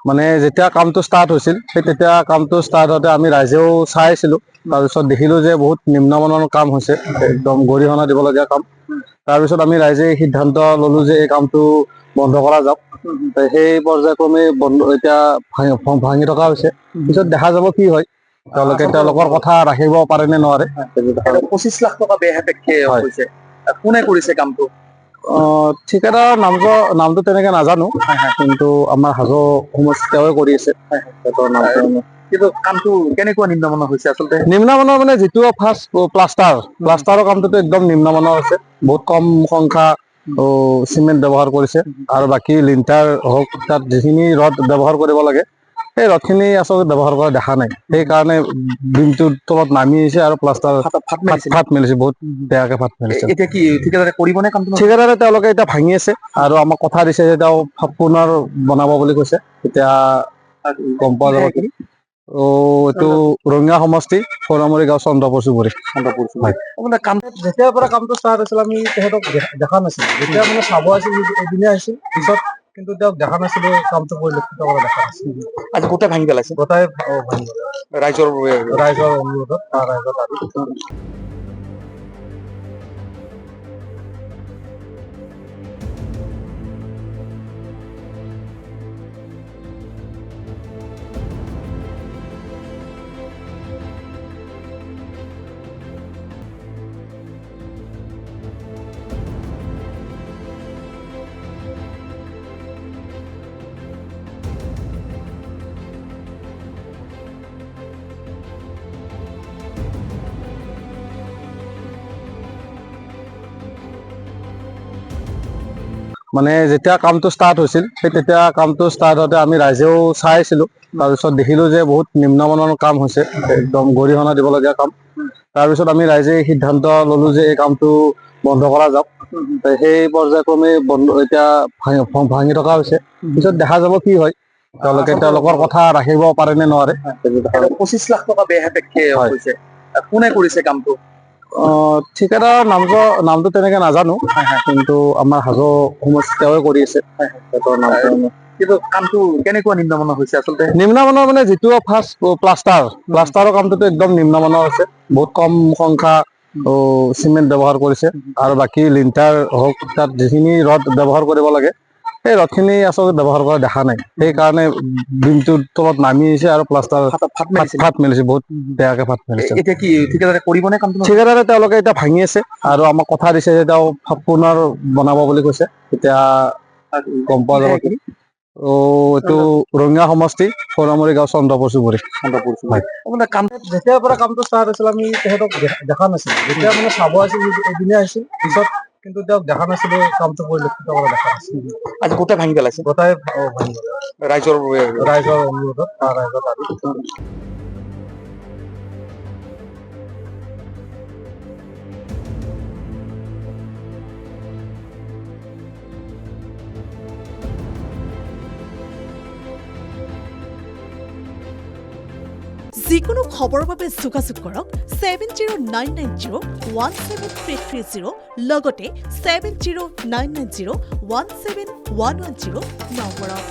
মানে যেতিয়া কামটো ষ্টাৰ্ট হৈছিল তেতিয়া কামটো ষ্টাৰ্ট হওঁতে আমি ৰাইজেও চাই আছিলোঁ। তাৰপিছত দেখিলোঁ যে বহুত নিম্নমানৰ কাম হৈছে, একদম গৰিহণা দিবলগীয়া কাম। তাৰপিছত আমি ৰাইজে সিদ্ধান্ত ল'লোঁ যে এই কামটো বন্ধ কৰা যাওক। সেই পৰ্যায়ক্ৰমে বন্ধ এতিয়া ভাঙি থকা হৈছে। পিছত দেখা যাব কি হয়, তেওঁলোকৰ কথা ৰাখিব পাৰে নে নোৱাৰে। 25 লাখ টকা বেয়া সাপেক্ষে হৈছে। কোনে কৰিছে কামটো? ঠিকাদাৰৰ নামটো তেনেকে নাজানো, কিন্তু আমাৰ হাজো সমষ্টি তেওঁৱে কৰি আছে। কিন্তু কামটো কেনেকুৱা নিম্নমানৰ হৈছে আচলতে? নিম্নমানৰ মানে যিটো ফাৰ্ষ্ট প্লাষ্টাৰৰ কামটোতো একদম নিম্নমানৰ আছে। বহুত কম সংখ্যা চিমেণ্ট ব্যৱহাৰ কৰিছে, আৰু বাকী লিণ্টাৰ হওক, তাত যিখিনি ৰড ব্যৱহাৰ কৰিব লাগে সেই ৰডখিনি আচলতে ব্যৱহাৰ কৰা দেখা নাই। সেইকাৰণে বিমটোৰ তলত নামি আহিছে আৰু প্লাষ্টাৰ ফাট মেলিছে, বহুত বেয়াকে ফাট মেলিছে। এতিয়া কি ঠিকাদাৰে কৰিবনে কামটো? ঠিকাদাৰে তেওঁলোকে এতিয়া ভাঙি আছে, আৰু আমাক কথা দিছে যে তেওঁ পুনৰ বনাব বুলি কৈছে। এতিয়া গম পোৱা যাব কি। এইটো ৰঙিয়া সমষ্টি, সোণামুৰি গাঁও, চন্দ্ৰপুৰ চুবুৰী। যেতিয়াৰ পৰা কামটো ষ্টাৰ্ট হৈছিল আমি তেখেতক দেখা নাছিলো। যেতিয়া মানে চাব আছিল এদিনে আহিছিল, পিছত কিন্তু তেওঁক দেখা নাছিলো, কামটো পৰিলক্ষিত কৰা দেখা নাছিল। আজি গোটেই ভাঙি পেলাইছে। গোটাই ভাঙি ৰাইজৰ অনুৰোধত ৰাইজৰ দাবীত। মানে যেতিয়া কামটো ষ্টাৰ্ট হৈছিল তেতিয়া কামটো ষ্টাৰ্ট হওঁতে আমি ৰাইজেও চাই আছিলোঁ। তাৰপিছত দেখিলোঁ যে বহুত নিম্নমানৰ কাম হৈছে, একদম গৰিহণা দিবলগীয়া কাম। তাৰপিছত আমি ৰাইজে সিদ্ধান্ত ল'লোঁ যে এই কামটো বন্ধ কৰা যাওক। সেই পৰ্যায়ক্ৰমে এতিয়া ভাঙি থকা হৈছে। পিছত দেখা যাব কি হয়, তেওঁলোকৰ কথা ৰাখিব পাৰে নে নোৱাৰে। 25 লাখ টকা বেয়া সাপেক্ষে হৈছে। কোনে কৰিছে কামটো? ঠিকাদাৰৰ নামটো তেনেকে নাজানো, কিন্তু আমাৰ হাজো সমষ্টি তেওঁৱে কৰি আছে। কিন্তু কামটো কেনেকুৱা নিম্নমানৰ হৈছে আচলতে? নিম্নমানৰ মানে যিটো ফাৰ্ষ্ট প্লাষ্টাৰৰ কামটোতো একদম নিম্নমানৰ আছে। বহুত কম সংখ্যা চিমেণ্ট ব্যৱহাৰ কৰিছে, আৰু বাকী লিণ্টাৰ হওক, তাত যিখিনি ৰড ব্যৱহাৰ কৰিব লাগে সেই ৰডখিনি আচলতে ব্যৱহাৰ কৰা দেখা নাই। সেইকাৰণে বিমটোৰ তলত নামি আহিছে আৰু প্লাষ্টাৰ ফাট মেলিছে, বহুত বেয়াকে ফাট মেলিছে। এতিয়া কি ঠিকাদাৰে কৰিবনে কামটো? ঠিকাদাৰে তেওঁলোকে এতিয়া ভাঙি আছে, আৰু আমাক কথা দিছে যে তেওঁ পুনৰ বনাব বুলি কৈছে। এতিয়া গম পোৱা যাব কি। এইটো ৰঙিয়া সমষ্টি, সোণামুৰি গাঁও, চন্দ্ৰপুৰ চুবুৰী। যেতিয়াৰ পৰা কামটো ষ্টাৰ্ট হৈছিল আমি তেখেতক দেখা নাছিলো। যেতিয়া মানে চাব আছিল এদিনে আহিছিল, পিছত কিন্তু তেওঁক দেখা নাছিলো, কামটো পৰিলক্ষিত কৰা দেখা নাছিল। আজি গোটেই ভাঙি পেলাইছে। গোটাই ভাঙি ৰাইজৰ অনুৰোধত ৰাইজৰ দাবীত। যিকোনো খবৰৰ বাবে যোগাযোগ কৰক 7099017330 লগতে 7099017110 নম্বৰত।